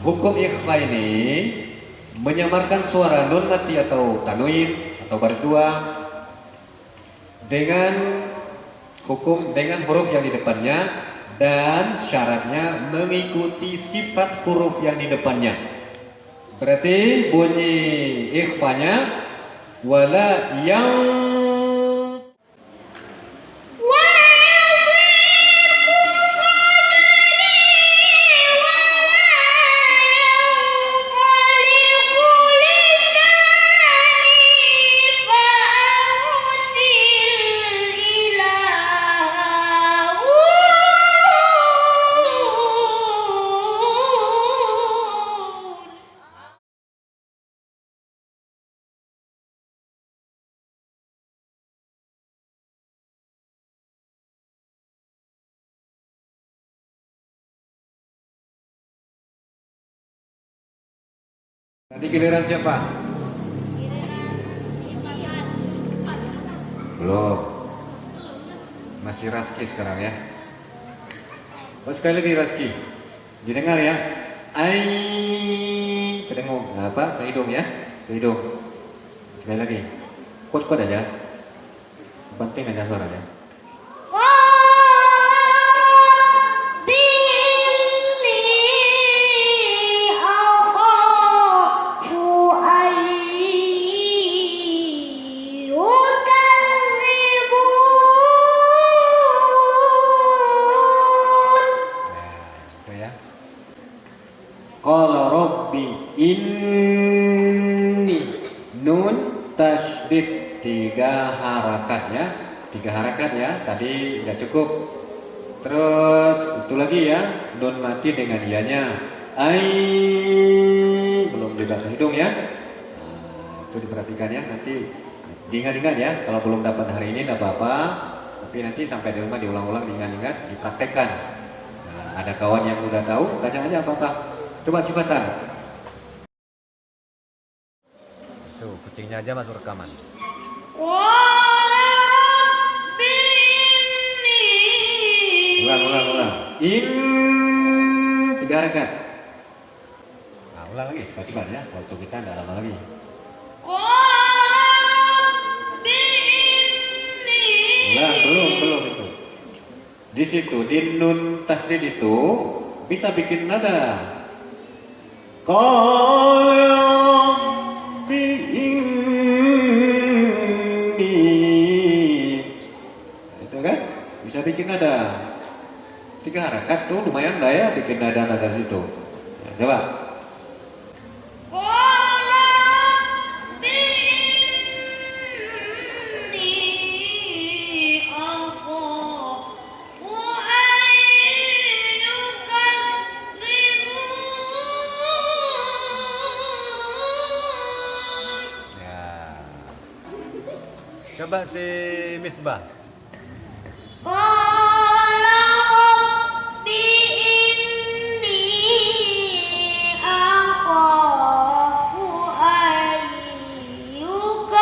hukum ikhfa ini menyamarkan suara nun mati atau tanwin atau baris dua dengan huruf yang di depannya, dan syaratnya mengikuti sifat huruf yang di depannya. Berarti bunyi ikhfanya wala yang tadi giliran siapa? Belum. Masih Raski sekarang ya. Sekali lagi Raski. Didengar ya. Ai. Kedengar apa? Ke hidung ya. Ke hidung. Sekali lagi. Kuat-kuat aja. Penting aja suaranya. Qala rabbi inni, nun tasydid 3 harakat ya. 3 harakat ya. Tadi nggak cukup. Terus itu lagi ya, nun mati dengan ianya. Ai, belum juga ke hidung ya. Nah, itu diperhatikan ya. Nanti diingat-ingat ya. Kalau belum dapat hari ini enggak apa-apa, tapi nanti sampai di rumah diulang-ulang, diingat-ingat, dipraktekkan. Nah, ada kawan yang udah tahu, tanya aja apa-apa. Coba sifatan. Tuh, kucingnya aja masuk rekaman. Ulang. In 3 harakat. Nah, ulang lagi, cepat-cepat ya. Waktu kita nggak lama lagi. Ulang, belum itu. Di situ di nun tasdid itu bisa bikin nada. Qala rabbi inni, itu kan bisa bikin nada. 3 harakat tuh lumayan lah ya, bikin nada-nada situ ya, coba. Coba si Misbah. Qala rabbi inni akhafu an yukadzibun.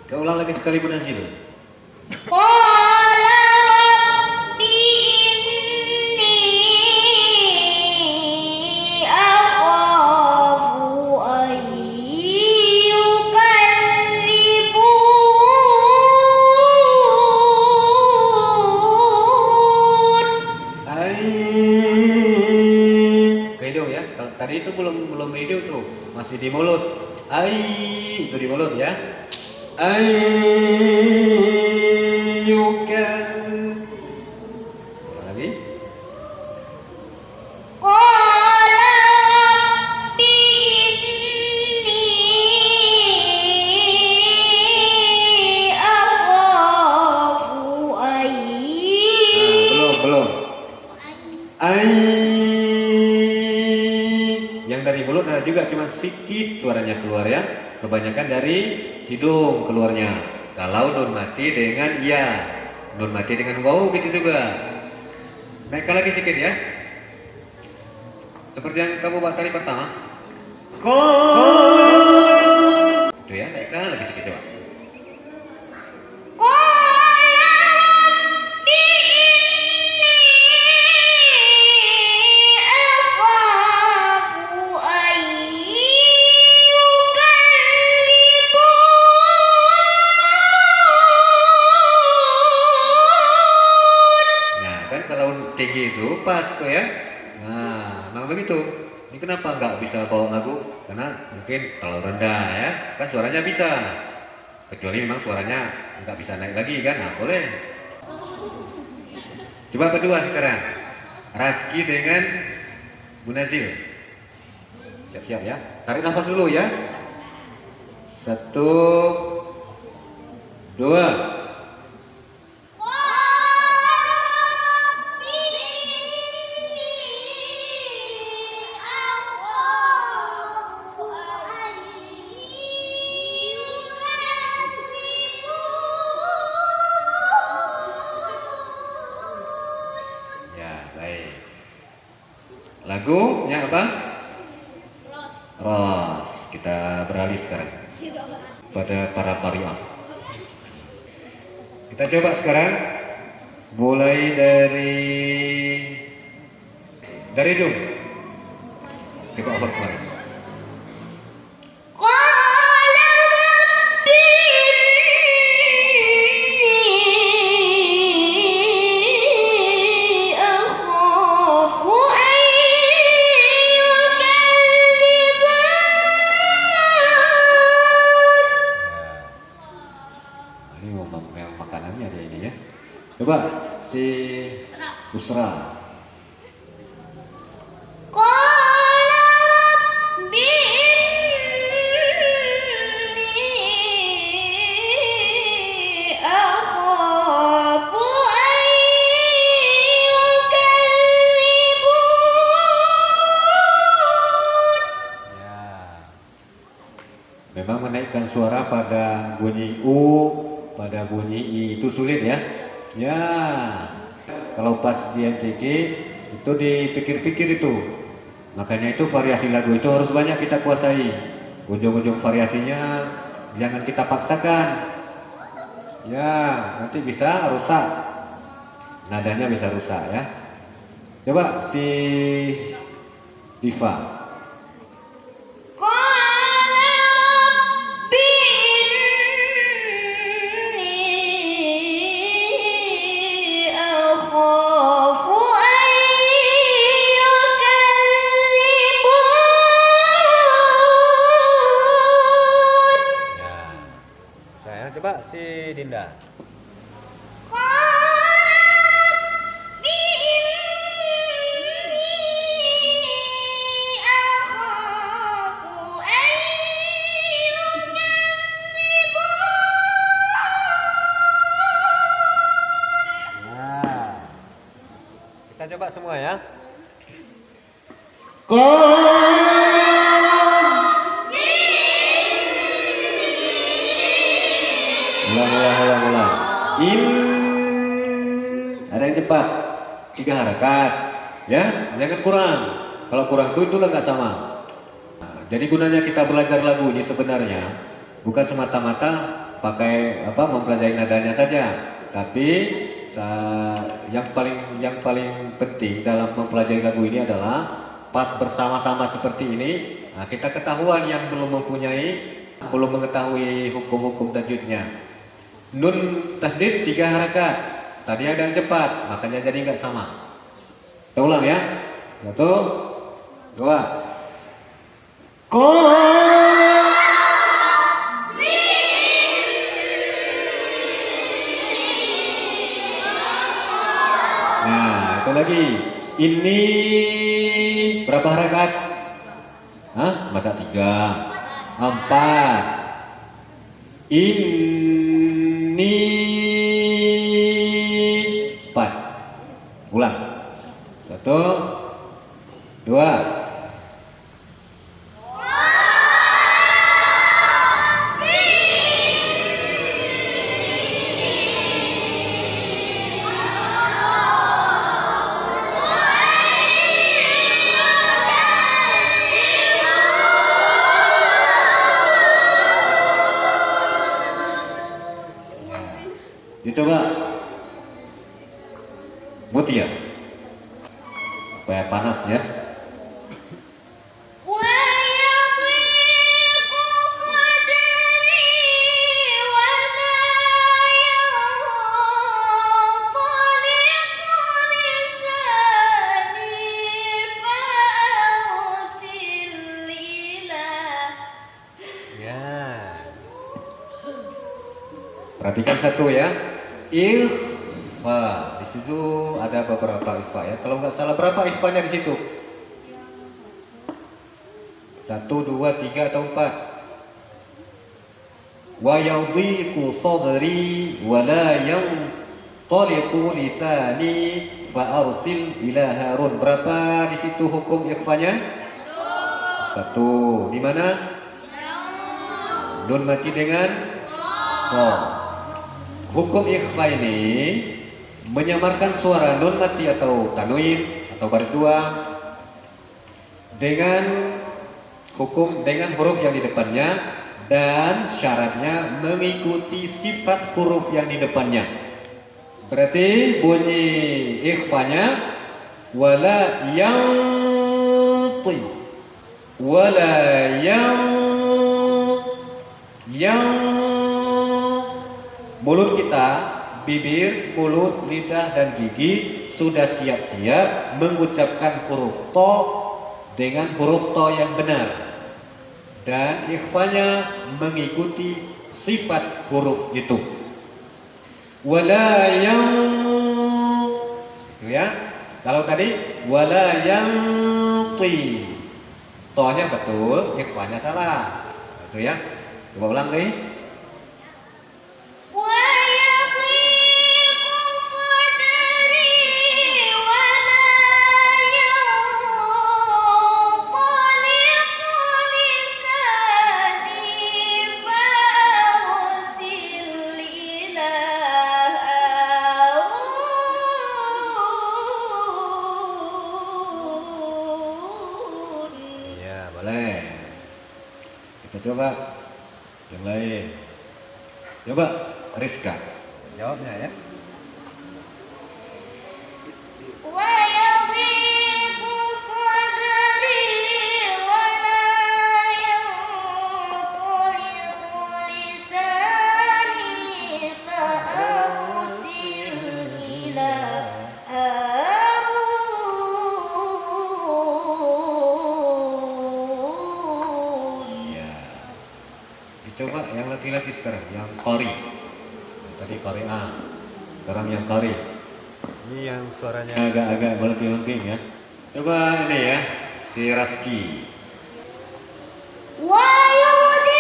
Ya. Ulang lagi sekali Munazil. Tadi itu belum hidung tuh, masih di mulut. Ai, itu di mulut ya. Ayyukan. Lagi. Qala rabbi inni akhafu an belum. Yang dari mulut ada juga, cuma sedikit suaranya keluar ya. Kebanyakan dari hidung keluarnya. Kalau nun mati dengan ya, nun mati dengan waw gitu juga. Naikkan lagi sedikit ya. Seperti yang kamu buat tadi pertama. Itu ya, naikkan lagi sedikit coba. Qala tinggi itu pas tuh ya. Nah, memang begitu. Ini kenapa nggak bisa bawa lagu? Karena mungkin kalau rendah ya, kan suaranya bisa. Kecuali memang suaranya nggak bisa naik lagi kan? Nah, boleh. Coba berdua sekarang. Raski dengan Munazil. Siap-siap ya. Tarik nafas dulu ya. 1, 2. Ya, baik. Lagunya apa? Ros. Kita beralih sekarang pada para pariah. Kita coba sekarang mulai dari Dung. Coba over kemarin. قال رب إني أخاف أن يكذبون. Ini memang makanannya ada ini ya. Coba si Usra. قال رب إني أخاف أن يكذبون. Ya. Memang menaikkan suara pada bunyi U, pada bunyi I itu sulit ya. Ya. Kalau pas di MCG itu dipikir-pikir itu. Makanya itu variasi lagu itu harus banyak kita kuasai. Ujung-ujung variasinya jangan kita paksakan. Ya, nanti bisa rusak. Nadanya bisa rusak ya. Coba si Diva. قال رب إني أخاف أن يكذبون. Ya. Saya coba si Dinda. قال رب إني أخاف أن يكذبون. Nah. Kita coba semua ya. Ulang. Ada yang cepat. 3 harakat. Ya, jangan kurang. Kalau kurang itu itulah nggak sama. Nah, jadi gunanya kita belajar lagu ini sebenarnya bukan semata-mata pakai mempelajari nadanya saja, tapi yang paling penting dalam mempelajari lagu ini adalah pas bersama-sama seperti ini. Nah, kita ketahuan yang belum mengetahui hukum-hukum tajwidnya. Nun tasdid 3 harakat. Tadi ada yang cepat, makanya jadi nggak sama. Kita ulang ya. 1, 2. Nah, itu lagi. Ini berapa harakat? Hah? Masa 3, 4. Ini 4. Ulang. 1, 2. Dicoba Mutia supaya panas ya. ويضيق صدري ولا ينطلق لساني Perhatikan satu ya. Ikhfa. Di situ ada beberapa ikhfa ya. Kalau nggak salah berapa ikhfanya di situ? 1, 2, 3 atau 4? Wa yadhiqu sadri wa la yanṭaliqu lisani fa arsil ila Harun. Berapa di situ hukum ikhfanya? 1. Di mana? Nun mati dengan ko. Hukum ikhfa ini menyamarkan suara nun mati atau tanwin atau baris dua dengan hukum dengan huruf yang di depannya, dan syaratnya mengikuti sifat huruf yang di depannya. Berarti bunyi ikhfanya wala yanti, wala yang mulut kita, bibir, mulut, lidah dan gigi sudah siap-siap mengucapkan huruf to dengan huruf to yang benar, dan ikhfanya mengikuti sifat huruf itu. Wala yang itu ya. Kalau tadi wala yang ti, to-nya betul, ikhfanya salah. Itu ya. Coba ulang nih. Boleh. Kita coba yang lain. Coba Rizka jawabnya ya. Coba yang laki-laki sekarang, yang qari. Tadi qari A, sekarang yang qari. Ini yang suaranya agak-agak melengking-lengking ya. Coba ini ya, si Raski. Wayaldi.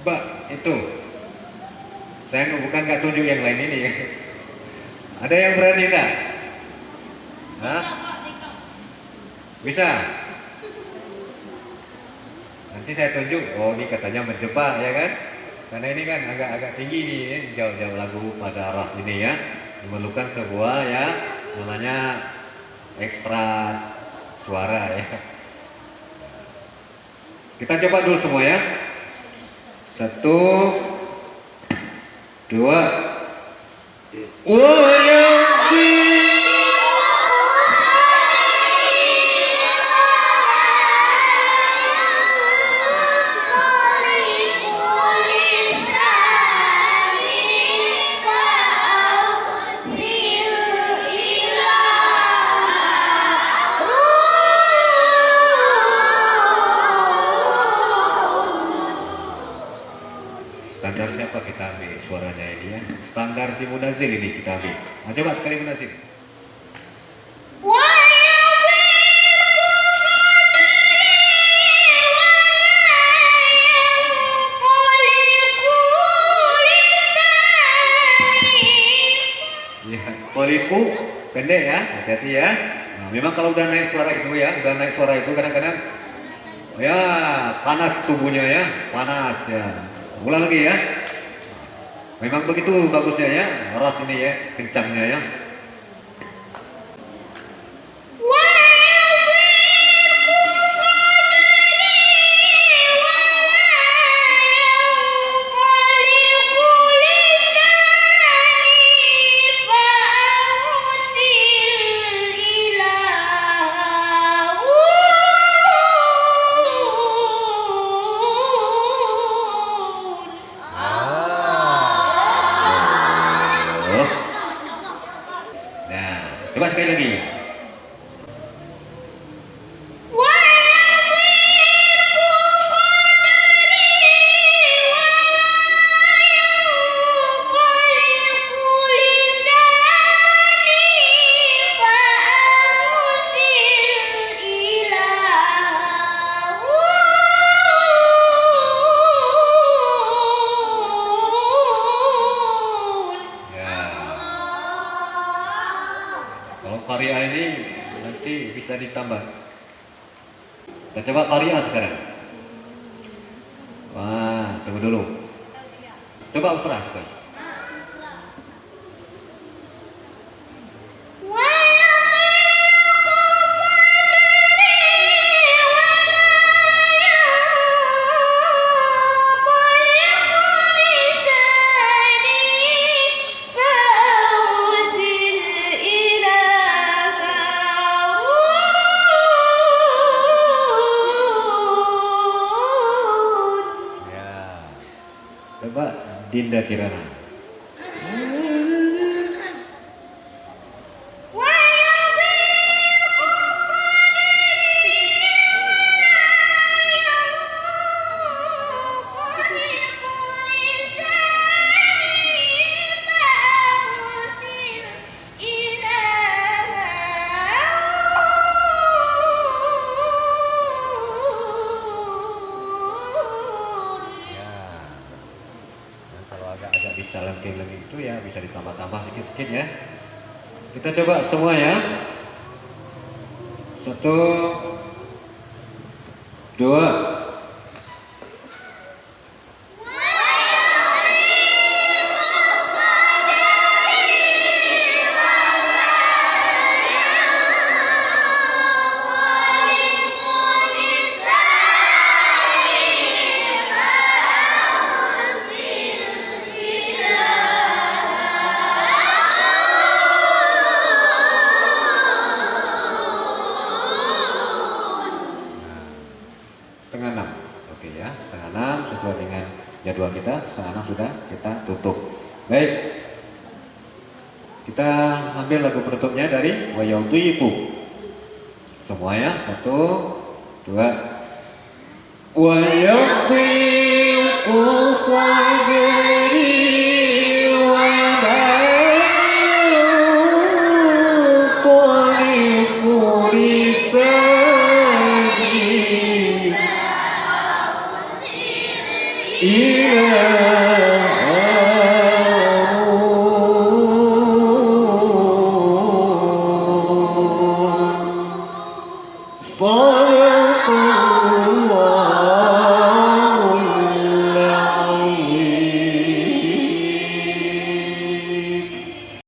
Mbak, itu saya bukan nggak tunjuk yang lain ini ya. Ada yang berani nggak? Hah? Bisa? Nanti saya tunjuk. Oh, ini katanya menjebak ya kan? Karena ini kan agak-agak tinggi nih, jauh-jauh lagu pada ras ini ya. Memerlukan sebuah ya namanya ekstra suara ya. Kita coba dulu semua ya. 1, 2. Standar siapa kita ambil suaranya ini ya? Standar si Munazil ini kita ambil. Nah, coba sekali Munazil. Ya, poliku pendek ya, hati-hati ya. Nah, memang kalau udah naik suara itu ya, kadang-kadang ya panas tubuhnya ya, panas ya. Ulang lagi ya. Memang begitu bagusnya ya, ras ini ya, kencangnya ya. Coba sekali lagi. Ya. Kalau karya ini nanti bisa ditambah. Kita coba karya sekarang. Wah, tunggu dulu. Coba usrah sekali. Ya. Coba Dinda Kirana. Ya. Nah, kalau agak-agak bisa lengking-lengking itu ya bisa ditambah-tambah sedikit-sedikit ya. Kita coba semua ya. 1, 2. Setengah 6, oke ya, setengah 6 sesuai dengan jadwal kita. Setengah 6 sudah kita tutup. Baik, kita ambil lagu penutupnya dari Wayaudipu. Semua ya, 1, 2. Wayaudipu sageri